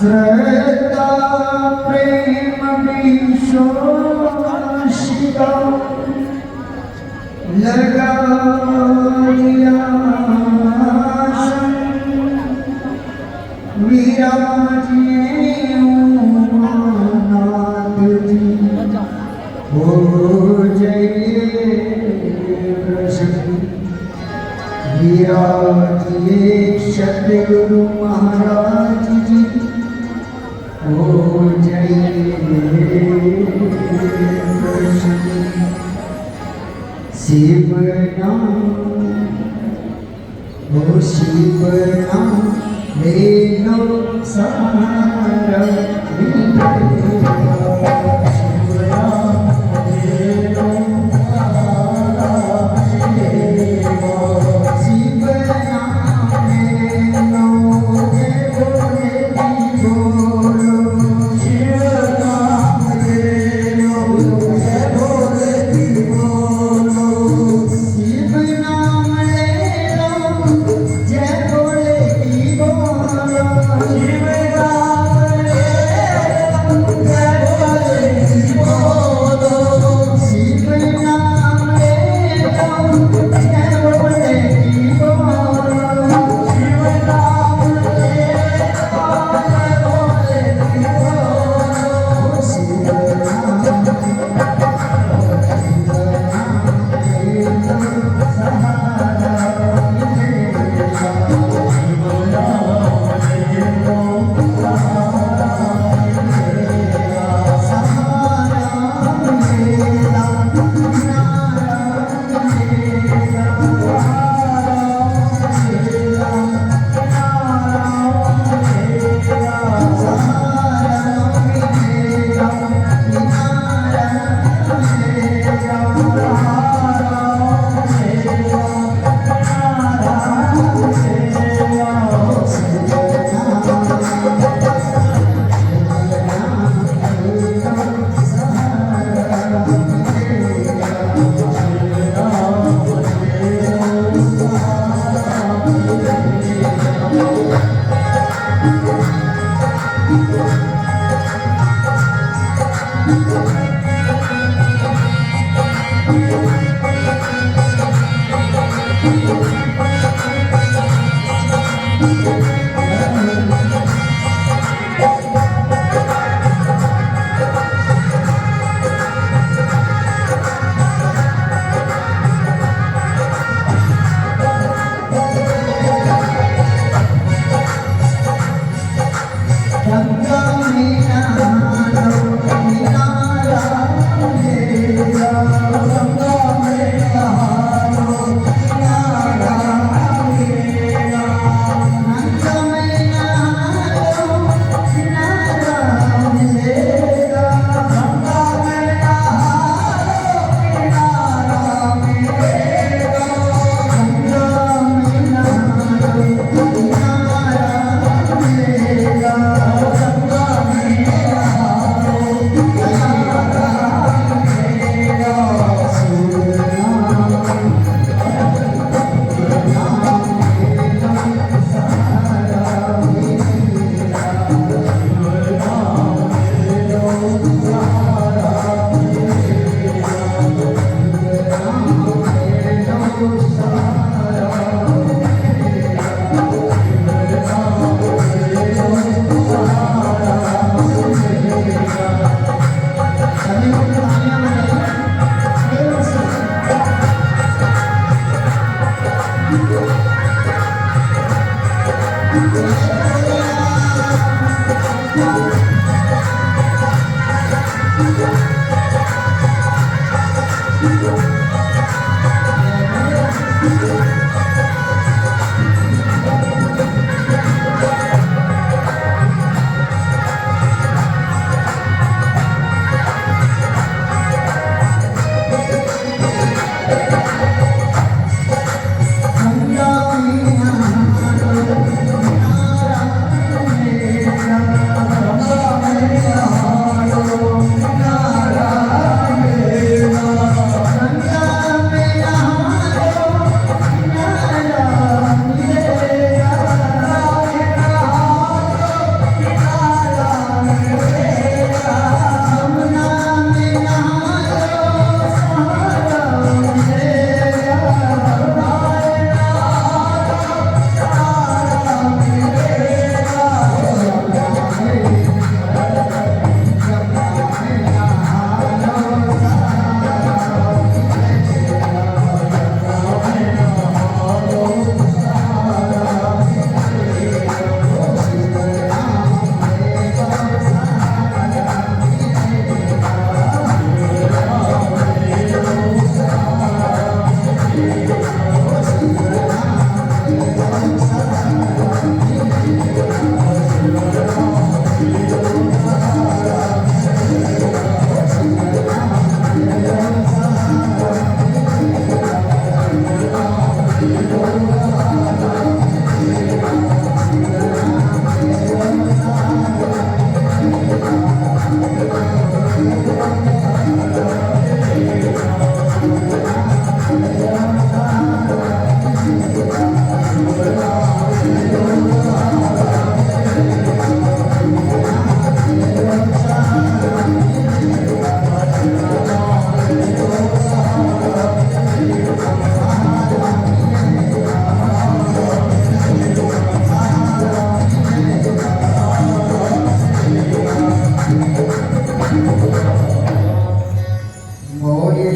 श्रद्धा प्रेम विश्वासिका लगा लिया विराजिए उमानाथ जी हो जाइए प्रसन्न विराजिए सतगुरु महाराज जी हो जाइए प्रसन्न शिव नाम हो शिव नाम ले लो सहारा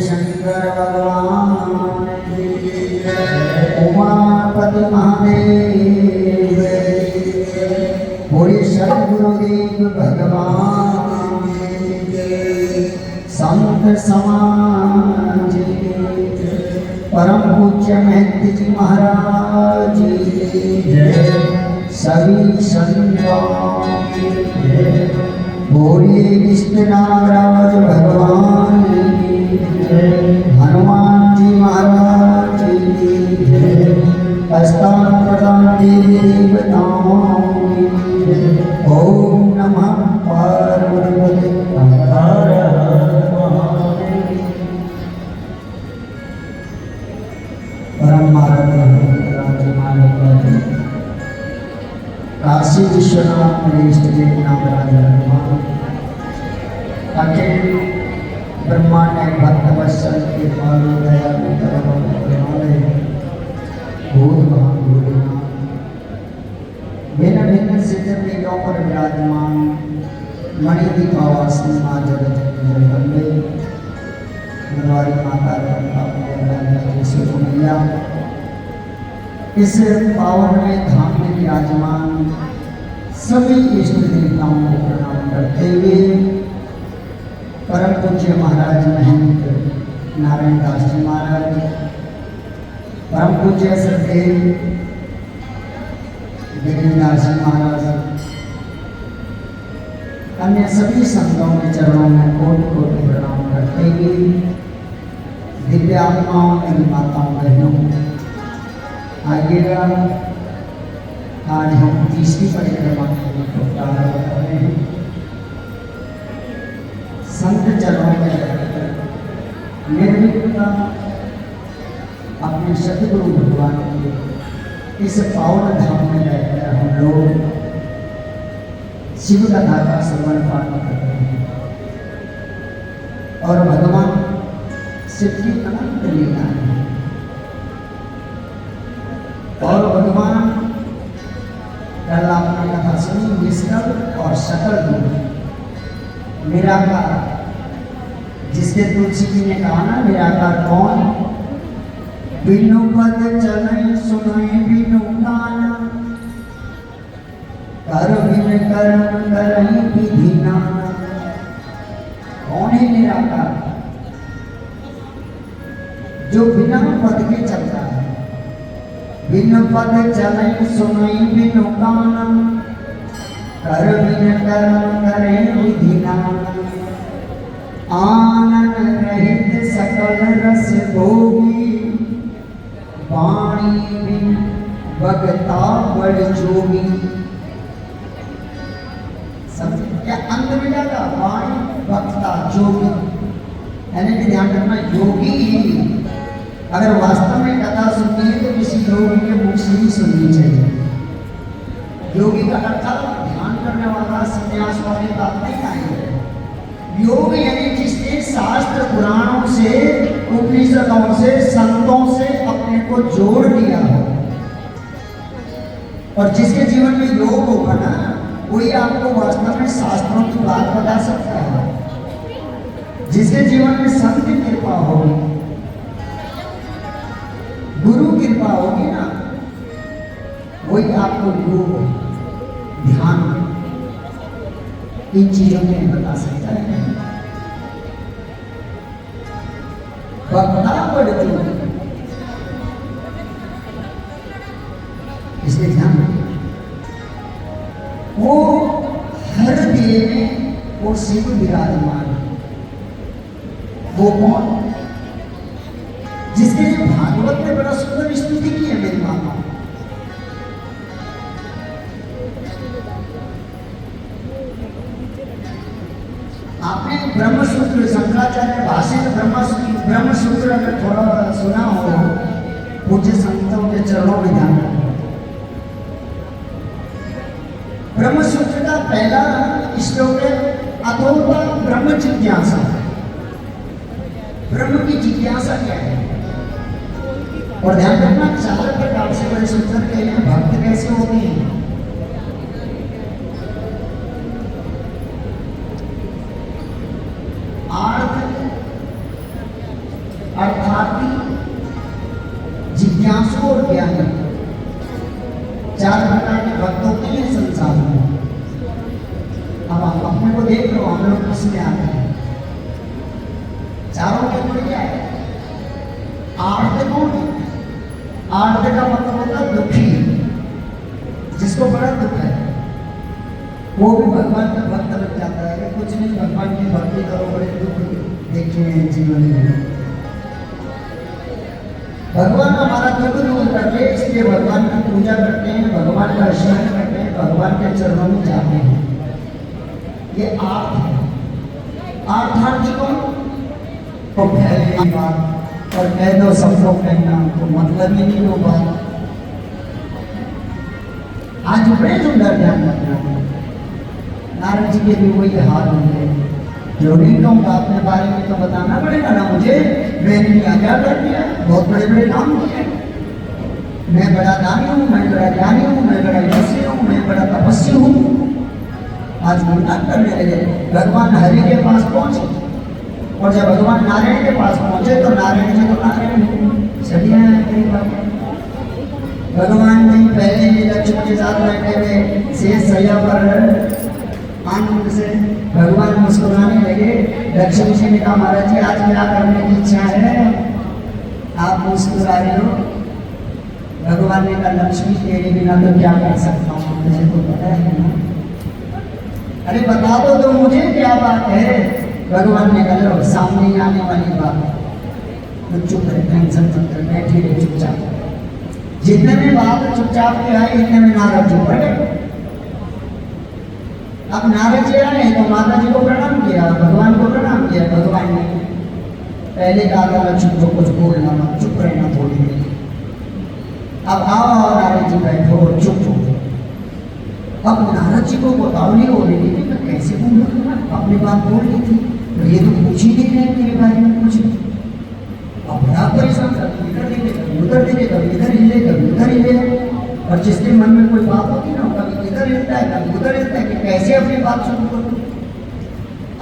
शंकर भगवान की जय। उमापति महादेव बोले सद्गुरुदेव भगवान की जय। संत समाज परम पूज्य महंत जी महाराज की जय। सभी संतों की जय। बोलिए विष्णु नागराज भगवान की जय। हनुमान जी महाराज की जय। अस्तान प्रदान देवी देवताओं की जय। ओम नमः पार्वती हर हर महादेव। परम काशी विश्वनाथ नरेश देव नागराज भगवान अखिल ब्रह्मांड भक्त वत्सल के पालु दया भूत महान भोलेनाथ भिन्न भिन्न सिद्धर लीलों पर विराजमान मणि दीपावासी माँ जगत जगदम्बे मनवारी माता मैया इस पावन में धाम में विराजमान सभी इष्ट देवताओं को प्रणाम करते हुए परम पूज्य महाराज महंत नारायण दास जी महाराज, परम पूज्य सददेव गिरिदास जी महाराज, अन्य सभी संतों के चरणों में कोटि कोटि प्रणाम करते हुए दिव्य आत्माओं मेरी माताओं बहनों, आइएगा आज हम तीसरी परिक्रमा को प्रारंभ कर रहे हैं। संत चरणों में निर्विघ्नता अपने सतगुरु भगवान के इस पावन धाम में रहकर हम लोग शिव कथा का श्रवण पाठ करते हैं और भगवान शिव की अनंत लीला है और भगवान कल आपने कथा सुनी निष्कल और सकल गुण निराकार, जिसके तुलसी जी ने कहा ना निराकार कौन? बिनु पद चले सुनाए बिनु गाना, कर बिन कर्म करहि विधि नाना। कौन है निराकार? जो बिना पद के चलता है, बिनु पद चले सुनाई बिनु गाना, कर बिन कर्म करे विधि नाना। आनंद रहित सकल रस भोगी, वाणी बिन भगता बड़ जोगी। समझे क्या अंत में जाएगा? वाणी भक्ता जोगी, यानी कि ध्यान रखना योगी अगर वास्तव में कथा सुननी है तो किसी योगी के मुख से ही सुननी चाहिए। योगी का अर्थ ध्यान करने वाला संन्यास वाली बात नहीं आएगी। योग यानी जिसने शास्त्र पुराणों से उपनिषदों से संतों से अपने को जोड़ लिया हो और जिसके जीवन में योग होगा ना वही आपको वास्तव में शास्त्रों की बात बता सकता है। जिसके जीवन में संत की कृपा होगी, गुरु कृपा होगी ना, वही आपको योग ध्यान इन चीजों में बता सकता है। भक्ता बड़ जोगी, इसलिए ध्यान वो हर दिए में वो शिव विराजमान है। वो कौन? जिसके लिए भागवत ने बड़ा सुंदर स्तुति की है मेरी माता। आपने ब्रह्मसूत्र शंकराचार्य भाषित ब्रह्मसूत्र अगर थोड़ा सुना हो, पूज्य संतों के चरणों में ध्यान रखना। ब्रह्मसूत्र का पहला श्लोक है अथोपा ब्रह्म जिज्ञासा। ब्रह्म की जिज्ञासा क्या है? और ध्यान रखना 4 प्रकार से बड़े सूत्र के हैं। भक्त कैसे होते हैं? अर्थार्थी, जिज्ञासु और ज्ञानी, चार प्रकार के भक्त होते हैं संसार में। अब आप अपने को देख लो, हम लोग किसमें आते हैं? चारों के अंदर क्या है? आर्त कौन है? आर्त का मतलब होता है दुखी, जिसको बड़ा दुख है, वो भी भगवान का भक्त बन जाता है। कुछ नहीं, भगवान की भक्ति करो, बड़े दुख देखे हैं जीवन में। भगवान हमारा दुख दूर करके, इसलिए भगवान की पूजा करते हैं, भगवान का स्मरण करते हैं, भगवान के चरणों में जाते हैं। ये आर्थ है। आर्थार्थी कौन? तो पहली बात और कह दो सबको कहना तो मतलब ही नहीं हो बात। आज बड़े सुंदर ध्यान रखना, नारद जी के भी वही हाल होंगे। जो नहीं कहूँगा अपने बारे में तो बताना पड़ेगा ना मुझे। मैंने क्या कर दिया? बहुत बड़े बड़े काम किए। मैं बड़ा दानी हूँ, मैं बड़ा ज्ञानी हूँ, मैं बड़ा यशी हूँ, मैं बड़ा तपस्वी हूँ। आज गुणगान करने लगे। भगवान हरि के पास पहुंचे और जब भगवान नारायण के पास पहुंचे तो नारायण जी तो नारायण सड़िया भगवान जी पहले ही लक्ष्मण के साथ बैठे हुए शेष सैया पर आनंद से भगवान मुस्कुराने लगे। लक्ष्मण जी ने कहा, महाराज जी आज क्या करने की इच्छा है? आप मुस्कुरा रहे हो। भगवान ने कहा, लक्ष्मी तेरे बिना तो क्या कर सकता हूँ, मुझे तो पता है ना। अरे बता दो तो मुझे क्या बात है? भगवान ने कहा, सामने ही आने वाली बात तो चुप रहे, टेंशन मत कर, बैठे रहे चुपचाप। जितने में बात चुपचाप के आई, इतने में नारद जी पड़ गए। अब नारद जी आए तो माता जी को प्रणाम किया, भगवान को प्रणाम किया। भगवान ने पहले कहा था, लक्ष्मण को कुछ बोलना मत, चुप रहना थोड़ी देर। अब आओ नारद जी बैठो, चुप हो। अब नारद जी को बतावनी हो रही थी, मैं कैसे बोलूँ? अपनी बात बोल रही थी तो ये तो पूछ ही नहीं रहे मेरे बारे में कुछ। अब बड़ा परेशान था, इधर हिले कभी उधर हिले, कभी इधर हिले कभी उधर हिले। और जिसके मन में कोई बात होती ना, कभी इधर हिलता है कभी उधर हिलता है कि कैसे अपनी बात शुरू करूँ।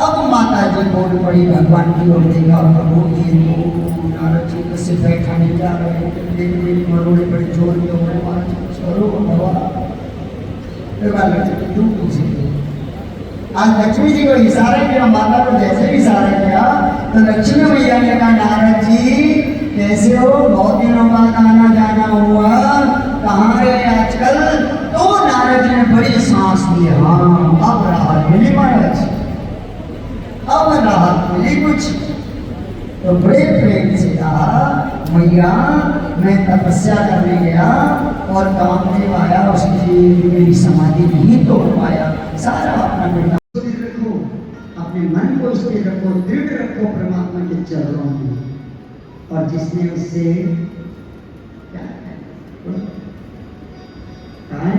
अब माता जी बोल पड़ी, भगवान की ओर देखा, प्रभु ये तो नारद जी को सिर्फ बैठा नहीं जा रहे, मेरी मरोड़े बड़े जोर में हो रहे, महाराज कुछ करो बाबा। लक्ष्मी क्यों पूछे? आज लक्ष्मी जी को इशारा किया, माता को जैसे इशारा किया तो लक्ष्मी मैया ने कहा, नारद जी कैसे हो? बहुत दिनों बाद आना जाना हुआ, कहाँ रहे आजकल? तो नारद जी ने बड़ी सांस ली, हाँ अब राहत मिली महाराज, अब राहत मिली कुछ। तो बड़े प्रेम से कहा, मैया मैं तपस्या करने गया और कामदेव आया, उसकी मेरी समाधि नहीं तोड़ पाया। सारा अपना बेटा रखो, अपने मन को स्थिर रखो, दृढ़ रखो परमात्मा के चरणों में। और जिसने उससे क्या है,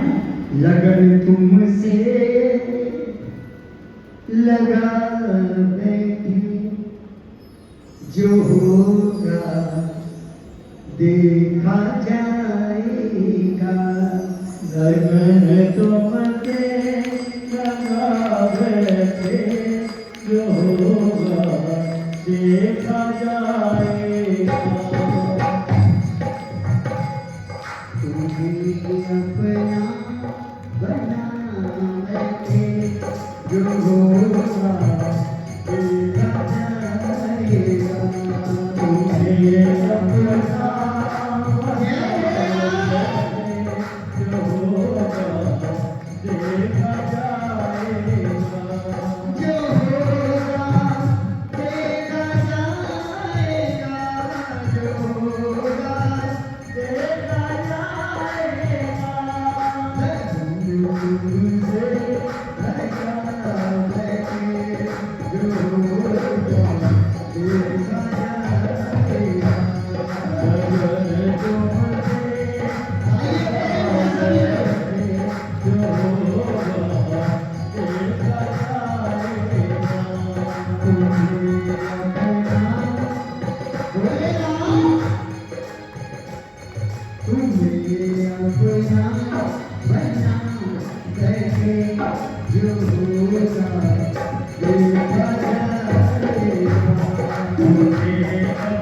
लगन तुमसे लगा बैठी, जो होगा देखा जाएगा। लगन तुमसे लगा बैठे, जो होगा देखा जाएगा। तुम्हें अपना बना बैठे, जो होगा देखा जाएगा। तुम्हें अपना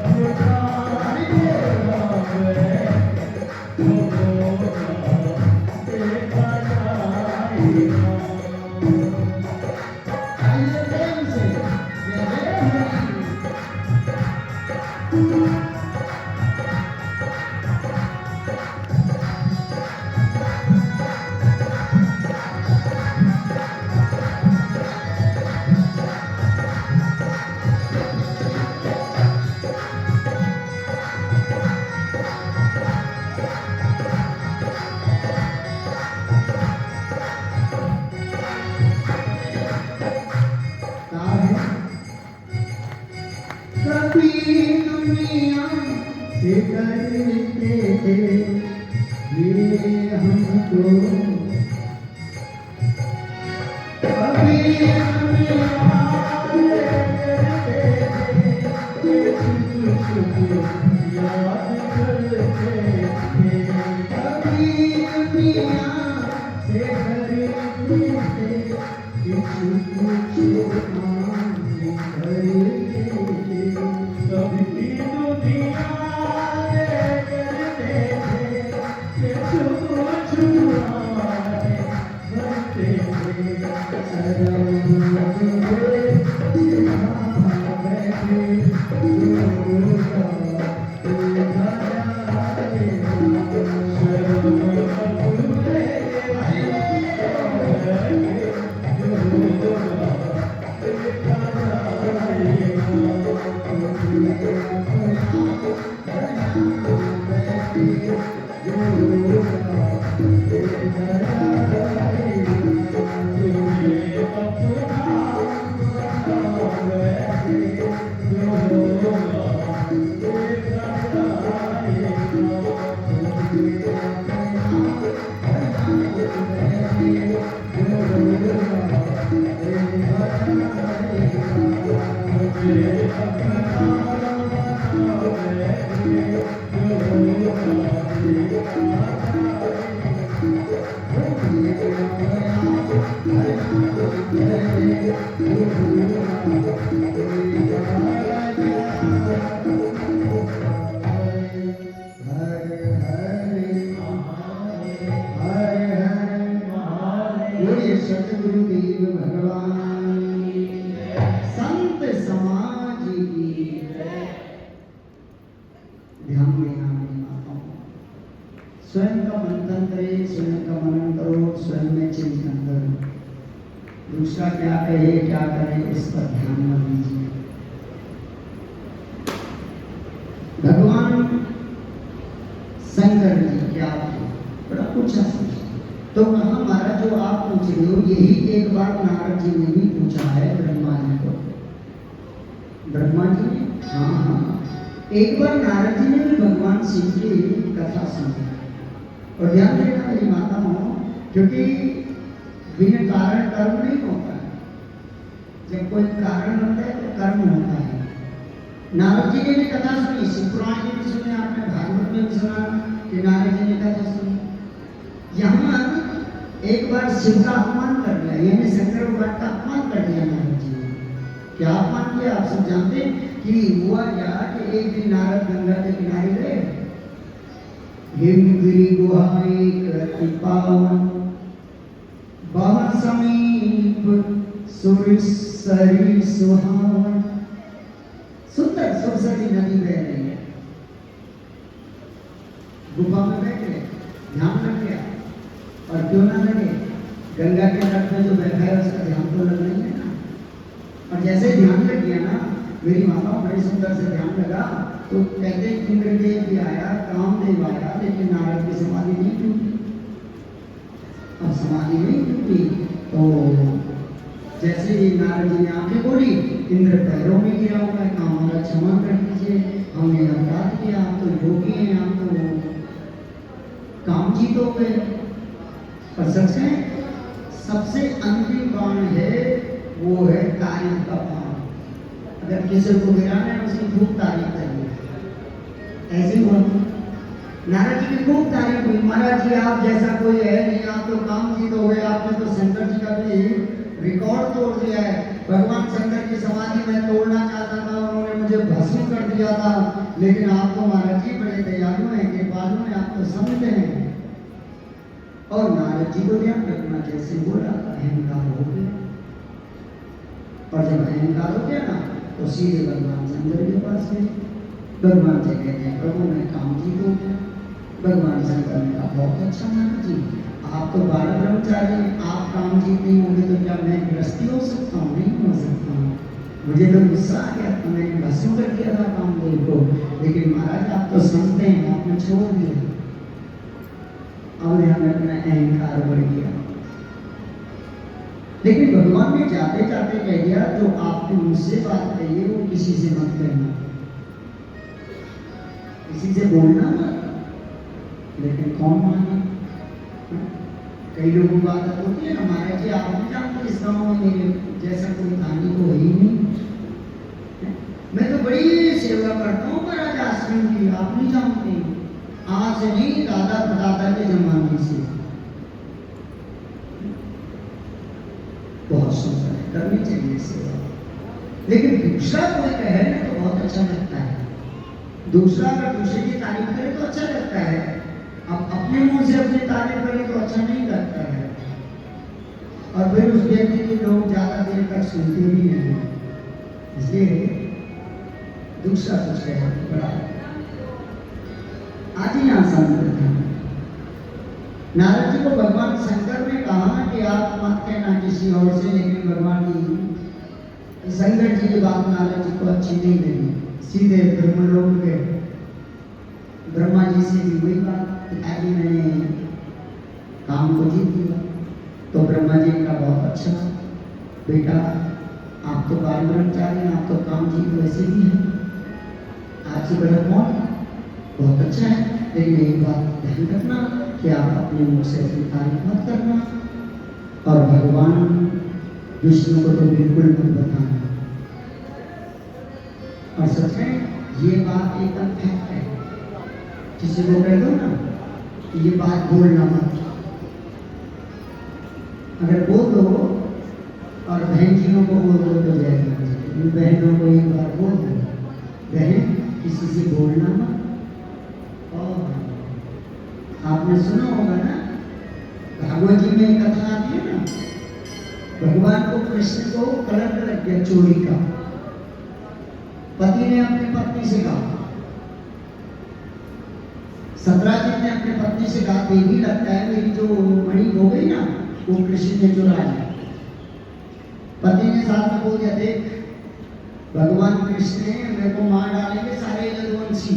जो दुनिया से करते थे ये हमको अभी याद करते थे अभी दुनिया से करते थे कुछ सतगुरुदेव भगवान संत समाज की ध्यान देना स्वयं का मंथन करे, स्वयं का मनन करो, स्वयं में चिंतन करो। दूसरा क्या कहे क्या करे इस पर ध्यान न दीजिए। भगवान शंकर जी क्या बड़ा पूछा तो कहा महाराज जो आप पूछ रहे हो यही एक बार नारद जी ने भी पूछा है ब्रह्मा जी को। ब्रह्मा जी ने हाँ एक बार नारद जी ने भी भगवान शिव की कथा सुनी। और ध्यान देना मेरी माताओं, क्योंकि बिना कारण कर्म नहीं होता है। जब कोई कारण होता है तो कर्म होता है। नारद जी ने भी कथा सुनी, शिव पुराण में भी सुने आपने, भागवत में भी सुना कि नारद जी ने कथा सुनी। यहाँ एक बार शिव का अपमान कर दिया, यानी शंकर भगवान का अपमान कर दिया नारद जी ने। क्या अपमान किया आप सब जानते कि हुआ क्या कि एक दिन नारद गंगा के किनारे गए, हिमगिरी गुहा एक पावन बह समीप सुरसरी सुहावन। सुंदर सरस्वती नदी बह रही है, गुफा में बैठे, ध्यान लग गया। और क्यों ना लगे, गंगा के तट में जो बैठा है उसका ध्यान तो लग नहीं है ना। और जैसे ध्यान लग गया ना, मेरी माता बड़े सुंदर से ध्यान लगा तो कहते इंद्रदेव भी आया, कामदेव आया, लेकिन नारद की समाधि नहीं टूटी। अब समाधि नहीं टूटी तो जैसे ही नारद जी ने आंखें खोली, इंद्र पैरों में गिरा हुआ है, काम हमारा क्षमा कर दीजिए, हमने अपराध किया, आप तो योगी हैं, आप तो काम जीत हो गए। और सच है सबसे अंतिम बाण है वो है तारीफ का बाण। अगर किसी को गिराना है उसकी खूब तारीफ करिए। ऐसे हुआ नारद जी की खूब तारीफ हुई, महाराज जी आप जैसा कोई है नहीं, आप तो काम जीत हो गए, आपने तो शंकर जी का भी रिकॉर्ड तोड़ दिया है। भगवान शंकर की समाधि में तोड़ना चाहता था, उन्होंने मुझे भस्म कर दिया था, लेकिन आप तो महाराज जी बड़े दयालु हैं, कृपालु हैं, आप तो समझते हैं। और नारद जी को ध्यान रखना, जैसे बोला अहंकार हो गया। और जब अहंकार हो गया ना तो सीधे भगवान शंकर के पास गए। भगवान से कहते हैं प्रभु मैं कामजीत हो गया। भगवान शंकर ने कहा बहुत अच्छा नारद जी, आप तो बाल ब्रह्मचारी, आप कामजीत नहीं होंगे तो क्या मैं गृहस्थी हो सकता हूँ? नहीं हो सकता हूँ। मुझे तो गुस्सा आ गया था, मैंने भस्म कर दिया था कामदेव को, लेकिन महाराज आप तो समझते हैं, आपने छोड़ दिया। अब यहाँ अपना अहंकार बढ़ गया। लेकिन भगवान ने जाते जाते कह दिया जो आपने मुझसे बात कही है वो किसी से मत कहना, किसी से बोलना मत। लेकिन कौन माने? कई लोगों को आदत होती है ना, महाराज जी आप नहीं जानते इस गाँव में मेरे जैसा कोई कहानी तो है ही नहीं, मैं तो बड़ी सेवा करता हूँ महाराज आश्रम की, आप नहीं जानते। आज नहीं, दादा दादा के जमाने से बहुत सुंदर है, करनी चाहिए सेवा। लेकिन दूसरा कोई कहे ना तो बहुत अच्छा लगता है। दूसरा अगर दूसरे की तारीफ करे तो अच्छा लगता है, अब अपने मुंह से अपनी तारीफ करे तो अच्छा नहीं लगता है। और फिर उस व्यक्ति के लोग ज्यादा देर तक सुनते भी नहीं, इसलिए दूसरा कुछ कहे बड़ा। आज ही यहाँ संकट था, नारद जी को भगवान शंकर ने कहा कि आप मत कहना किसी और से, लेकिन भगवान जी शंकर जी की बात नारद जी को अच्छी नहीं लगी, सीधे ब्रह्मलोक गए। ब्रह्मा जी से भी वही बात, पिताजी मैंने काम को जीत दिया। तो ब्रह्मा जी का बहुत अच्छा बेटा, आप तो बाल ब्रह्मचारी, आप तो काम जीत वैसे भी है, आपसे बड़ा कौन? बहुत अच्छा है, लेकिन एक बात ध्यान रखना कि आप अपने मुख से अपनी तारीफ मत करना, और भगवान विष्णु को तो बिल्कुल मत बताना। और सच में ये बात एकदम फैक्ट है, किसी को कह दो ना कि ये बात बोलना मत, अगर बोल दो और बहन जियों को बोल दो तो जाएगा, बहनों को एक बार बोल दो बहन किसी से बोलना मत। और आपने सुना होगा ना, भागवत जी में एक कथा आती है ना, भगवान को कृष्ण को कलंक लग गया चोरी का। पति ने अपनी पत्नी से कहा, सतराजित ने अपनी पत्नी से कहा देवी लगता है मेरी जो मणि हो गई ना वो कृष्ण ने चुरा लिया। पति ने साथ में बोल दिया देख भगवान कृष्ण ने मेरे को मार डालेंगे सारे यदुवंशी,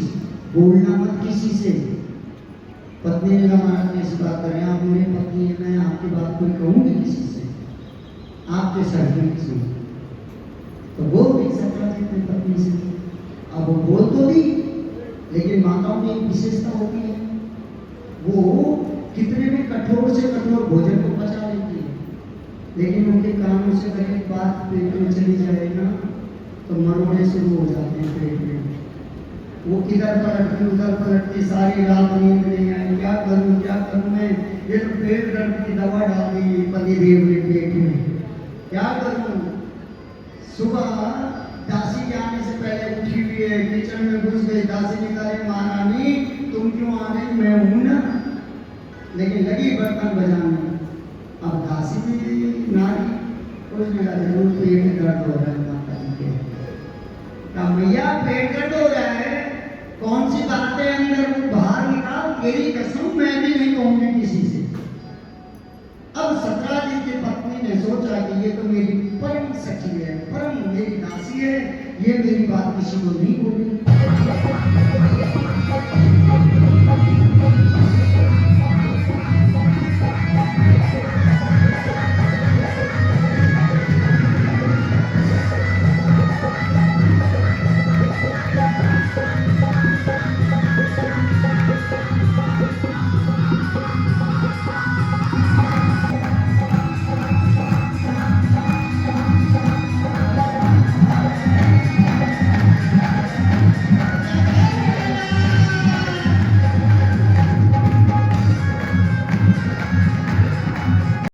बोलना मत किसी से। पत्नी ने कहा महाराज ऐसी बात करें, आप मेरी पत्नी है, मैं आपकी बात कोई कहूंगी किसी से, आपके सर्वेंट से। तो बोल गई सतराजित ने पत्नी से। अब वो बोल तो दी, लेकिन माताओं की एक विशेषता होती है, वो कितने भी कठोर से कठोर भोजन को पचा लेती है, लेकिन उनके कानों से अगर एक बात पेट में चली जाए ना तो मरोड़े शुरू हो जाते हैं पेट में। वो इधर पलटती उधर पलटती, सारी रात नींद नहीं आई, क्या करूं मैं, ये तो पेट दर्द की दवा डाल दी पतिदेव के पेट में, क्या करूं। सुबह दासी के आने से पहले उठी हुई है, किचन में घुस गई, दासी ने कहा महारानी तुम क्यों आ गई, मैं हूं ना, लेकिन लगी बर्तन बजाने। अब दासी भी नारी, उसने कहा जरूर पेट में दर्द हो रहा है माता जी के। कहा भैया पेट दर्द हो रहा है, कौन सी बात है अंदर बाहर निकाल, तेरी कसम मैं भी नहीं कहूंगी किसी से। अब सतराजित की पत्नी ने सोचा कि ये तो मेरी परम सखी है, परम मेरी दासी है, ये मेरी बात किसी को नहीं बोली।